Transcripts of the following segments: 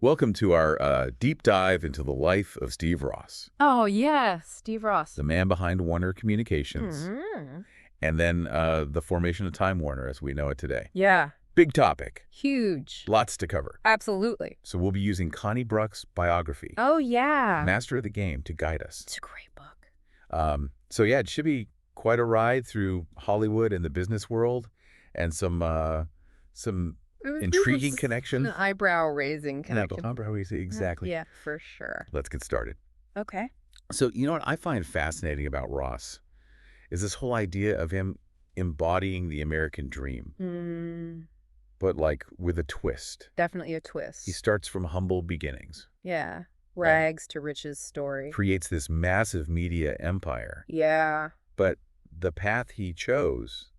Welcome to our deep dive into the life of Steve Ross, Oh, yeah, Steve Ross. the man behind Warner Communications, Mhm. and then the formation of Time Warner as we know it today. Yeah, Big topic, huge. lots to cover. Absolutely. So we'll be using Connie Bruck's biography, Oh, yeah. Master of the Game, to guide us. It's a great book. So yeah, it should be quite a ride through Hollywood and the business world, and some intriguing An connection. eyebrow-raising connection. Exactly. Yeah, for sure. Let's get started. Okay. So, you know what I find fascinating about Ross is this whole idea of him embodying the American dream, but like with a twist. Definitely a twist. He starts from humble beginnings, Yeah. right? Rags to riches story. Creates this massive media empire, Yeah. but the path he chose,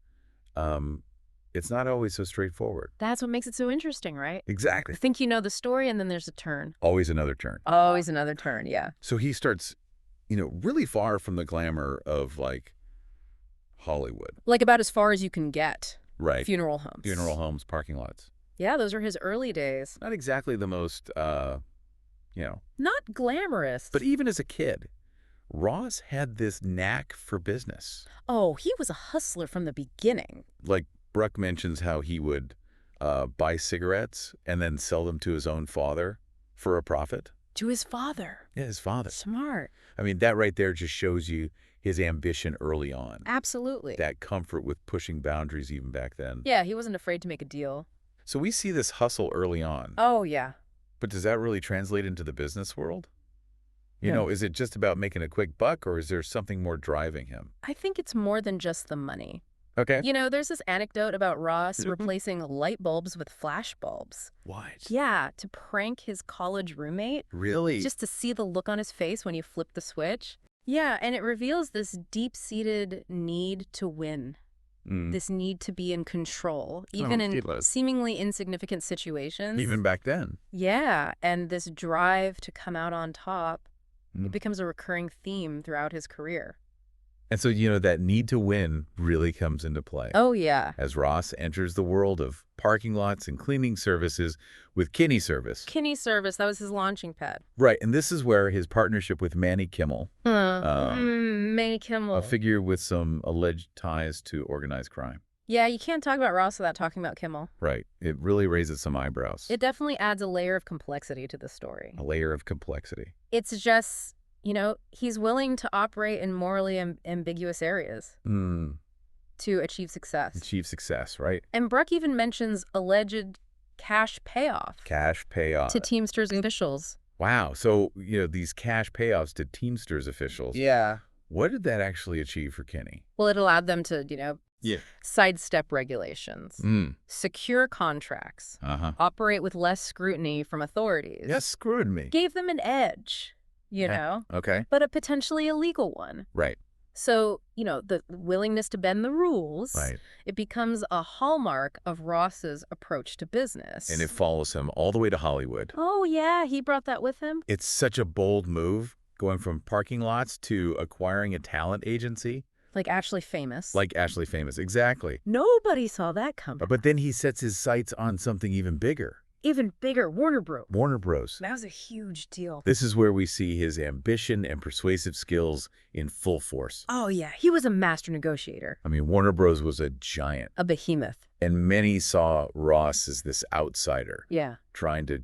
it's not always so straightforward. That's what makes it so interesting, right? Exactly. I think you know the story, and then there's a turn. Always another turn. Always another turn, yeah. So he starts, really far from the glamour of like Hollywood. Like about as far as you can get. Right. Funeral homes. Funeral homes, parking lots. Yeah, those are his early days. Not exactly the most, Not glamorous. but even as a kid, Ross had this knack for business. Oh, he was a hustler from the beginning. Like Bruck mentions how he would buy cigarettes and then sell them to his own father for a profit. To his father. Yeah, his father. Smart. I mean, that right there just shows you his ambition early on. Absolutely. That comfort with pushing boundaries even back then. Yeah, he wasn't afraid to make a deal. So we see this hustle early on. Oh, yeah. But does that really translate into the business world? You No. know, is it just about making a quick buck, or is there something more driving him? I think it's more than just the money. Okay. You know, there's this anecdote about Ross replacing light bulbs with flash bulbs. What? Yeah, to prank his college roommate, Really? just to see the look on his face when you flip the switch. Yeah, and it reveals this deep-seated need to win. This need to be in control, even in seemingly insignificant situations. Even back then. Yeah, and this drive to come out on top, it becomes a recurring theme throughout his career. And so, that need to win really comes into play. Oh, yeah. As Ross enters the world of parking lots and cleaning services with Kinney Service. Kinney Service, that was his launching pad. Right, and this is where his partnership with Manny Kimmel, Manny Kimmel. a figure with some alleged ties to organized crime. Yeah, you can't talk about Ross without talking about Kimmel. Right, it really raises some eyebrows. It definitely adds a layer of complexity to the story. A layer of complexity. It's just, he's willing to operate in morally ambiguous areas to achieve success. Achieve success, right? And Bruck even mentions alleged cash payoff. Cash payoff. To Teamsters officials. Wow, so, these cash payoffs to Teamsters officials. Yeah. What did that actually achieve for Kinney? Well, it allowed them to, sidestep regulations, secure contracts, operate with less scrutiny from authorities. Yes, screwed me. Gave them an edge, Okay. but a potentially illegal one. Right. So, the willingness to bend the rules, Right. it becomes a hallmark of Ross's approach to business. And it follows him all the way to Hollywood. Oh, yeah, he brought that with him. It's such a bold move, going from parking lots to acquiring a talent agency. Like Ashley Famous. Like Ashley Famous, exactly. Nobody saw that coming. But then he sets his sights on something even bigger. Even bigger, Warner Bros. Warner Bros. That was a huge deal. This is where we see his ambition and persuasive skills in full force. Oh, yeah, he was a master negotiator. I mean, Warner Bros. Was a giant. A behemoth. And many saw Ross as this outsider. Yeah. Trying to,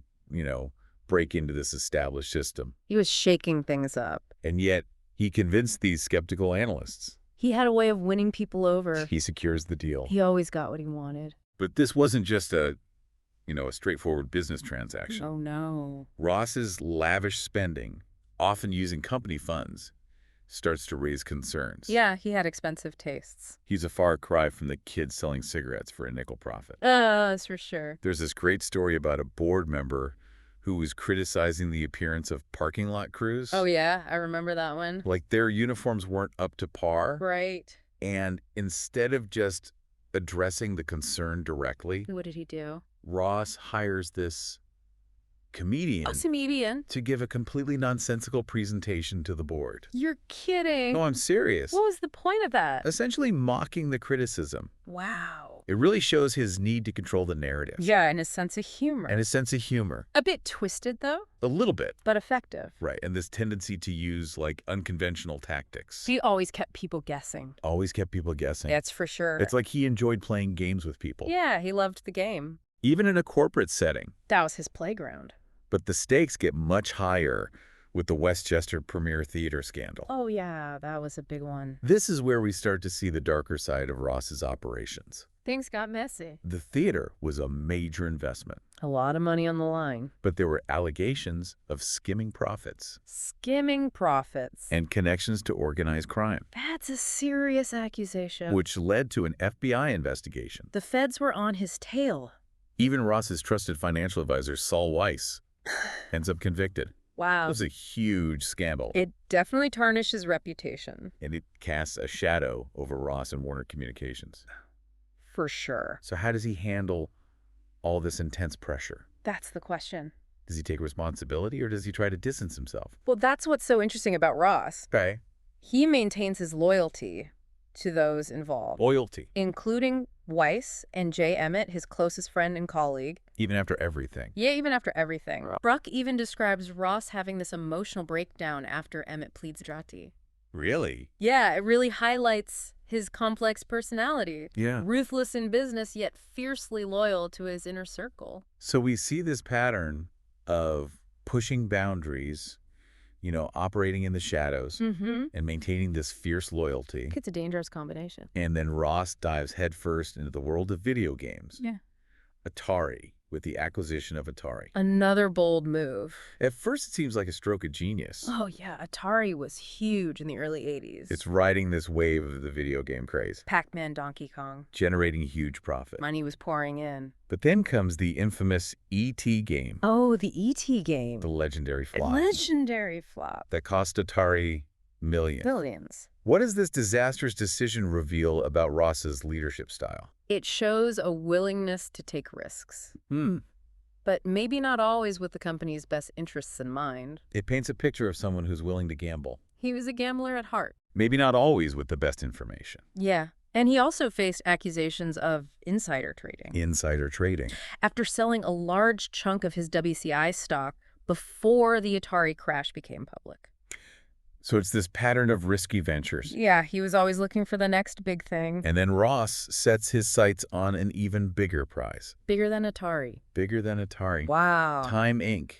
break into this established system. He was shaking things up. And yet, he convinced these skeptical analysts. He had a way of winning people over. He secures the deal. He always got what he wanted. But this wasn't just a straightforward business transaction. Oh, no. Ross's lavish spending, often using company funds, starts to raise concerns. Yeah, he had expensive tastes. He's a far cry from the kid selling cigarettes for a nickel profit. That's for sure. There's this great story about a board member who was criticizing the appearance of parking lot crews. Oh, yeah, I remember that one. Like their uniforms weren't up to par. Right. And instead of just addressing the concern directly, What did he do? Ross hires this comedian to give a completely nonsensical presentation to the board. You're kidding. No, I'm serious. What was the point of that? Essentially mocking the criticism. Wow. It really shows his need to control the narrative. Yeah, and his sense of humor. And his sense of humor. A bit twisted, though. A little bit. But effective. Right, and this tendency to use, like, unconventional tactics. He always kept people guessing. Always kept people guessing. That's for sure. It's like he enjoyed playing games with people. Yeah, he loved the game. Even in a corporate setting. That was his playground. But the stakes get much higher with the Westchester Premier Theatre scandal. Oh, yeah, that was a big one. This is where we start to see the darker side of Ross's operations. Things got messy. The theater was a major investment. A lot of money on the line. But there were allegations of skimming profits. Skimming profits. And connections to organized crime. That's a serious accusation. Which led to an FBI investigation. The feds were on his tail. Even Ross's trusted financial advisor, Saul Weiss, ends up convicted. Wow. It was a huge scandal. It definitely tarnished his reputation. And it casts a shadow over Ross and Warner Communications. For sure. So how does he handle all this intense pressure? That's the question. Does he take responsibility or does he try to distance himself? Well, that's what's so interesting about Ross. Okay. He maintains his loyalty to those involved. Loyalty. Including Weiss and Jay Emmett, his closest friend and colleague. Even after everything. Yeah, even after everything. Bruck even describes Ross having this emotional breakdown after Emmett pleads guilty. Really? Yeah, it really highlights his complex personality. Yeah. Ruthless in business, yet fiercely loyal to his inner circle. So we see this pattern of pushing boundaries, you know, operating in the shadows and maintaining this fierce loyalty. It's a dangerous combination. And then Ross dives headfirst into the world of video games. Yeah. Atari, with the acquisition of Atari. Another bold move. At first, it seems like a stroke of genius. Oh, yeah. Atari was huge in the early 80s. It's riding this wave of the video game craze. Pac-Man, Donkey Kong. Generating huge profit. Money was pouring in. But then comes the infamous E.T. game. Oh, the E.T. game. The legendary flop. Legendary flop. That cost Atari millions. Billions. What does this disastrous decision reveal about Ross's leadership style? It shows a willingness to take risks. But maybe not always with the company's best interests in mind. It paints a picture of someone who's willing to gamble. He was a gambler at heart. Maybe not always with the best information. Yeah. And he also faced accusations of insider trading. Insider trading. After selling a large chunk of his WCI stock before the Atari crash became public. So it's this pattern of risky ventures. Yeah, he was always looking for the next big thing. And then Ross sets his sights on an even bigger prize. Bigger than Atari. Bigger than Atari. Wow. Time Inc.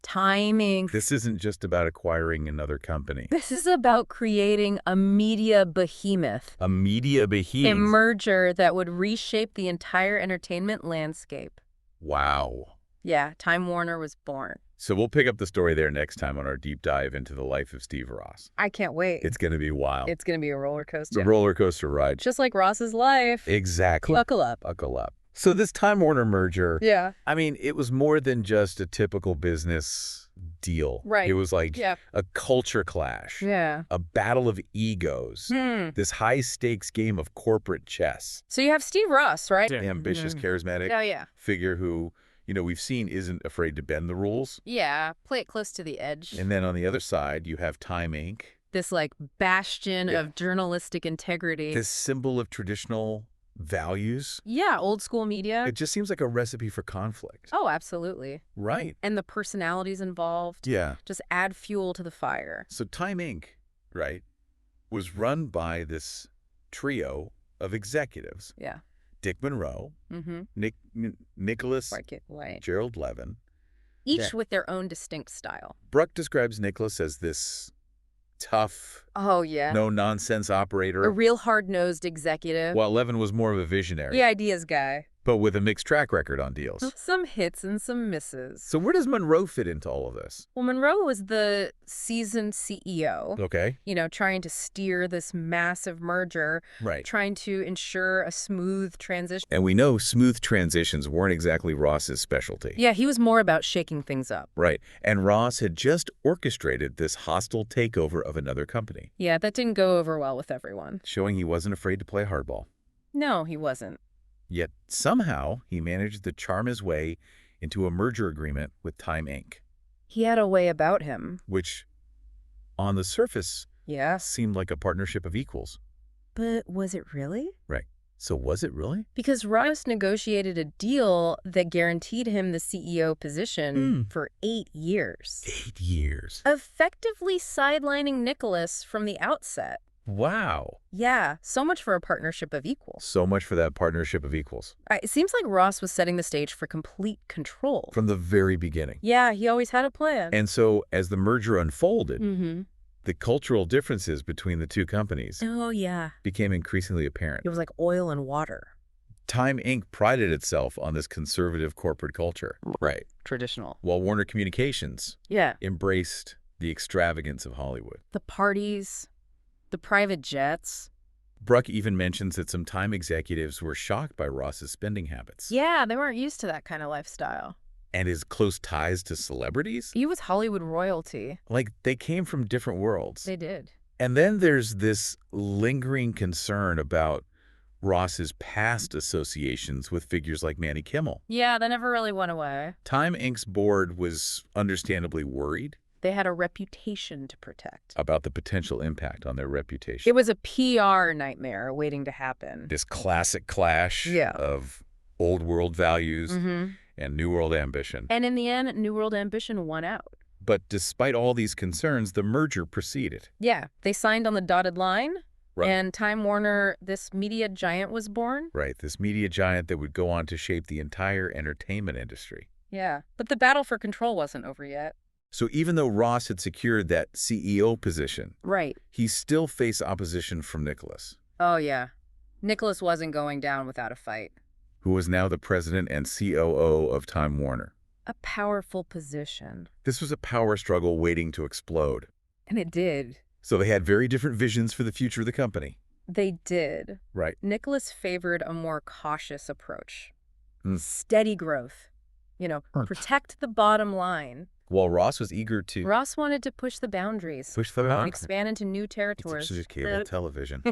Time Inc. This isn't just about acquiring another company. This is about creating a media behemoth. A media behemoth. A merger that would reshape the entire entertainment landscape. Wow. Yeah, Time Warner was born. So we'll pick up the story there next time on our deep dive into the life of Steve Ross. I can't wait. It's going to be wild. It's going to be a roller coaster. It's a roller coaster ride. Just like Ross's life. Exactly. Buckle up. Buckle up. So this Time Warner merger, yeah. I mean, it was more than just a typical business deal. Right. It was like a culture clash. Yeah. A battle of egos. This high-stakes game of corporate chess. So you have Steve Ross, right? The ambitious, charismatic figure who, you know, we've seen isn't afraid to bend the rules. Yeah, play it close to the edge. And then on the other side, you have Time Inc. This, like, bastion of journalistic integrity. This symbol of traditional values. Yeah, old school media. It just seems like a recipe for conflict. Oh, absolutely. Right. And the personalities involved. Yeah. Just add fuel to the fire. So Time Inc., right, was run by this trio of executives. Yeah. Dick Monroe, Nicholas, White. Gerald Levin. Each with their own distinct style. Bruck describes Nicholas as this tough, no-nonsense operator. A real hard-nosed executive. While Levin was more of a visionary. The ideas guy. But with a mixed track record on deals. Some hits and some misses. So where does Monroe fit into all of this? Well, Monroe was the seasoned CEO. Okay. You know, trying to steer this massive merger. Right. Trying to ensure a smooth transition. And we know smooth transitions weren't exactly Ross's specialty. Yeah, he was more about shaking things up. Right. And Ross had just orchestrated this hostile takeover of another company. Yeah, that didn't go over well with everyone. Showing he wasn't afraid to play hardball. No, he wasn't. Yet somehow he managed to charm his way into a merger agreement with Time Inc. He had a way about him. Which, on the surface, seemed like a partnership of equals. But was it really? Right. So was it really? Because Ross negotiated a deal that guaranteed him the CEO position for 8 years. 8 years. Effectively sidelining Nicholas from the outset. Wow. Yeah, so much for a partnership of equals. So much for that partnership of equals. It seems like Ross was setting the stage for complete control. From the very beginning. Yeah, he always had a plan. And so as the merger unfolded, Mm-hmm. the cultural differences between the two companies became increasingly apparent. It was like oil and water. Time Inc. prided itself on this conservative corporate culture. Right. Traditional. While Warner Communications embraced the extravagance of Hollywood. The parties, the private jets. Bruck even mentions that some Time executives were shocked by Ross's spending habits. Yeah, they weren't used to that kind of lifestyle. And his close ties to celebrities? He was Hollywood royalty. Like, they came from different worlds. They did. And then there's this lingering concern about Ross's past associations with figures like Manny Kimmel. Yeah, that never really went away. Time Inc.'s board was understandably worried. They had a reputation to protect. About the potential impact on their reputation. It was a PR nightmare waiting to happen. This classic clash of old world values and new world ambition. And in the end, new world ambition won out. But despite all these concerns, the merger proceeded. Yeah, they signed on the dotted line. Right. And Time Warner, this media giant, was born. Right, this media giant that would go on to shape the entire entertainment industry. Yeah, but the battle for control wasn't over yet. So even though Ross had secured that CEO position, he still faced opposition from Nicholas. Oh, yeah. Nicholas wasn't going down without a fight. Who was now the president and COO of Time Warner. A powerful position. This was a power struggle waiting to explode. And it did. So they had very different visions for the future of the company. They did. Right. Nicholas favored a more cautious approach. Steady growth. Protect the bottom line. While Ross was eager to... Ross wanted to push the boundaries. Expand into new territories. It's just cable television.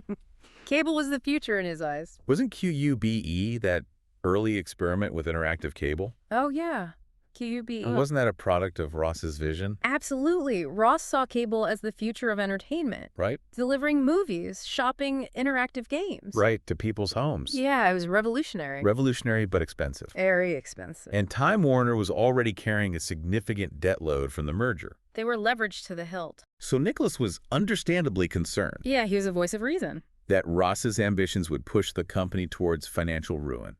Cable was the future in his eyes. Wasn't QUBE that early experiment with interactive cable? Oh, yeah. QUBE. Wasn't that a product of Ross's vision? Absolutely. Ross saw cable as the future of entertainment. Right. Delivering movies, shopping, interactive games. Right, to people's homes. Yeah, it was revolutionary. Revolutionary, but expensive. Very expensive. And Time Warner was already carrying a significant debt load from the merger. They were leveraged to the hilt. So Nicholas was understandably concerned. Yeah, he was a voice of reason. That Ross's ambitions would push the company towards financial ruin.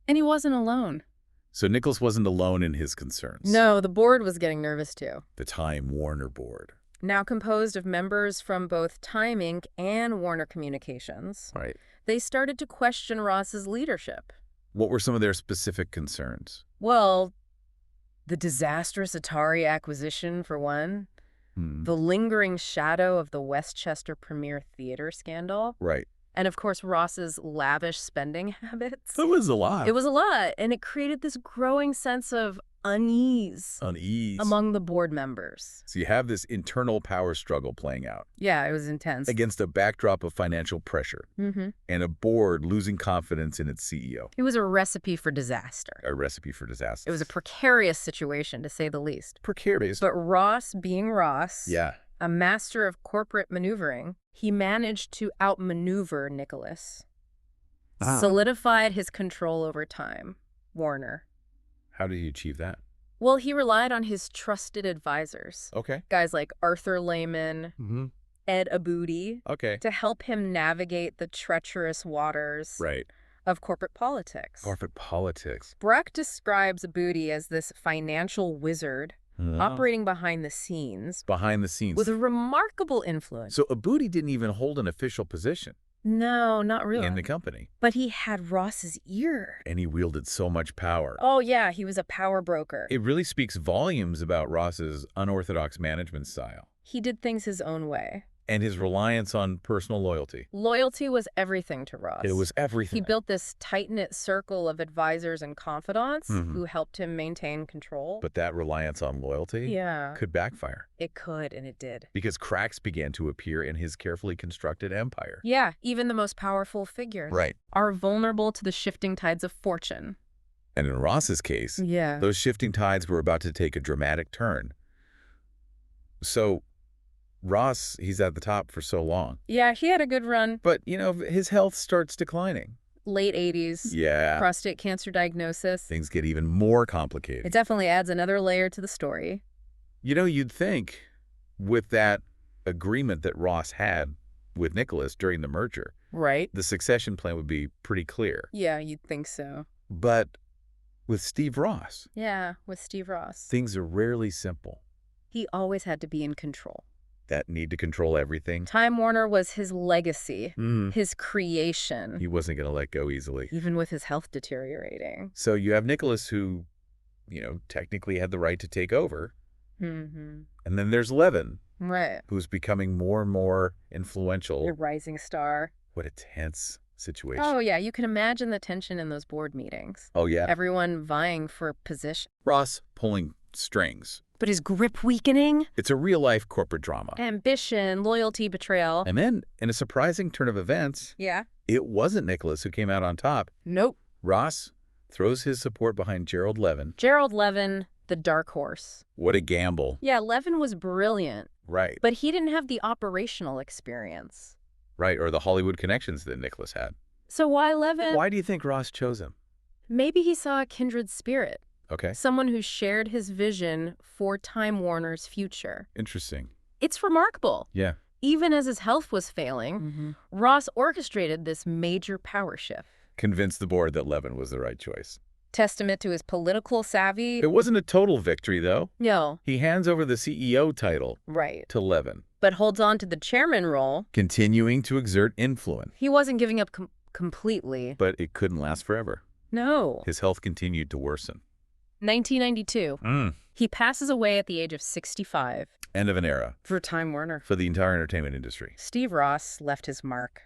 And he wasn't alone. So Nicholas wasn't alone in his concerns. No, the board was getting nervous too. The Time Warner board. Now composed of members from both Time Inc. and Warner Communications. Right. They started to question Ross's leadership. What were some of their specific concerns? Well, the disastrous Atari acquisition, for one. The lingering shadow of the Westchester Premier Theatre scandal. Right. And, of course, Ross's lavish spending habits. That was a lot. It was a lot, and it created this growing sense of unease among the board members. So you have this internal power struggle playing out. Yeah, it was intense. Against a backdrop of financial pressure and a board losing confidence in its CEO. It was a recipe for disaster. A recipe for disaster. It was a precarious situation, to say the least. Precarious. But Ross, being Ross, yeah, a master of corporate maneuvering, he managed to outmaneuver Nicholas, solidified his control over Time Warner. How did he achieve that? Well, he relied on his trusted advisors. Okay. Guys like Arthur Lehman, Ed Aboudi, to help him navigate the treacherous waters of corporate politics. Corporate politics. Bruck describes Aboudi as this financial wizard operating behind the scenes. Behind the scenes. With a remarkable influence. So Aboudi didn't even hold an official position. No, not really. In the company. But he had Ross's ear. And he wielded so much power. Oh, yeah, he was a power broker. It really speaks volumes about Ross's unorthodox management style. He did things his own way. And his reliance on personal loyalty. Loyalty was everything to Ross. It was everything. He built this tight-knit circle of advisors and confidants who helped him maintain control. But that reliance on loyalty could backfire. It could, and it did. Because cracks began to appear in his carefully constructed empire. Yeah, even the most powerful figures are vulnerable to the shifting tides of fortune. And in Ross's case, those shifting tides were about to take a dramatic turn. So Ross, he's at the top for so long. Yeah, he had a good run. But, his health starts declining. late 80s. Yeah. Prostate cancer diagnosis. Things get even more complicated. It definitely adds another layer to the story. You know, you'd think with that agreement that Ross had with Nicholas during the merger, right, the succession plan would be pretty clear. Yeah, you'd think so. But with Steve Ross, yeah, with Steve Ross, things are rarely simple. He always had to be in control. That need to control everything. Time Warner was his legacy, his creation. He wasn't going to let go easily. Even with his health deteriorating. So you have Nicholas who, technically had the right to take over. Mm-hmm. And then there's Levin. Right. Who's becoming more and more influential. A rising star. What a tense situation. Oh, yeah. You can imagine the tension in those board meetings. Oh, yeah. Everyone vying for position. Ross pulling strings. But his grip weakening? It's a real-life corporate drama. Ambition, loyalty, betrayal. And then, in a surprising turn of events, yeah, it wasn't Nicholas who came out on top. Nope. Ross throws his support behind Gerald Levin. Gerald Levin, the dark horse. What a gamble. Yeah, Levin was brilliant. Right. But he didn't have the operational experience. Right, or the Hollywood connections that Nicholas had. So why Levin? Why do you think Ross chose him? Maybe he saw a kindred spirit. Okay. Someone who shared his vision for Time Warner's future. Interesting. It's remarkable. Yeah. Even as his health was failing, Ross orchestrated this major power shift. Convinced the board that Levin was the right choice. Testament to his political savvy. It wasn't a total victory, though. No. He hands over the CEO title to Levin. But holds on to the chairman role. Continuing to exert influence. He wasn't giving up completely. But it couldn't last forever. No. His health continued to worsen. 1992. He passes away at the age of 65. End of an era. For Time Warner. For the entire entertainment industry. Steve Ross left his mark.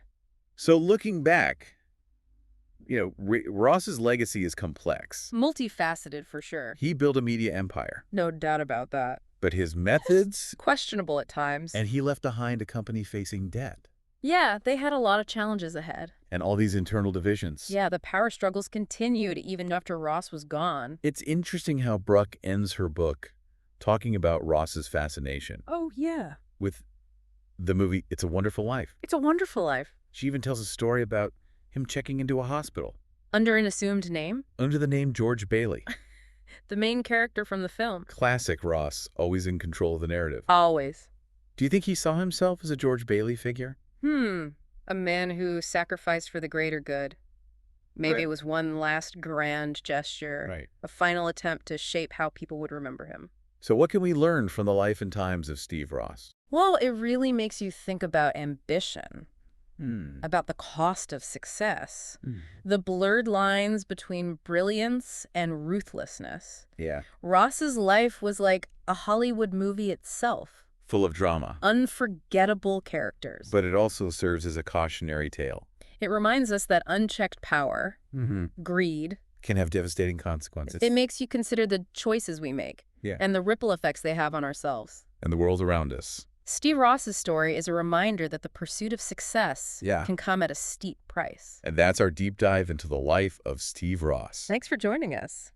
So looking back, Ross's legacy is complex. Multifaceted, for sure. He built a media empire. No doubt about that. But his methods... questionable at times. And he left behind a company facing debt. Yeah, they had a lot of challenges ahead. And all these internal divisions. Yeah, the power struggles continued even after Ross was gone. It's interesting how Bruck ends her book talking about Ross's fascination. Oh, yeah. With the movie It's a Wonderful Life. It's a Wonderful Life. She even tells a story about him checking into a hospital. Under an assumed name? Under the name George Bailey. The main character from the film. Classic Ross, always in control of the narrative. Always. Do you think he saw himself as a George Bailey figure? A man who sacrificed for the greater good. Maybe it was one last grand gesture. Right. A final attempt to shape how people would remember him. So what can we learn from the life and times of Steve Ross? Well, it really makes you think about ambition. About the cost of success. The blurred lines between brilliance and ruthlessness. Yeah. Ross's life was like a Hollywood movie itself. Full of drama. Unforgettable characters. But it also serves as a cautionary tale. It reminds us that unchecked power, greed, can have devastating consequences. It makes you consider the choices we make. Yeah. And the ripple effects they have on ourselves. And the world around us. Steve Ross's story is a reminder that the pursuit of success can come at a steep price. And that's our deep dive into the life of Steve Ross. Thanks for joining us.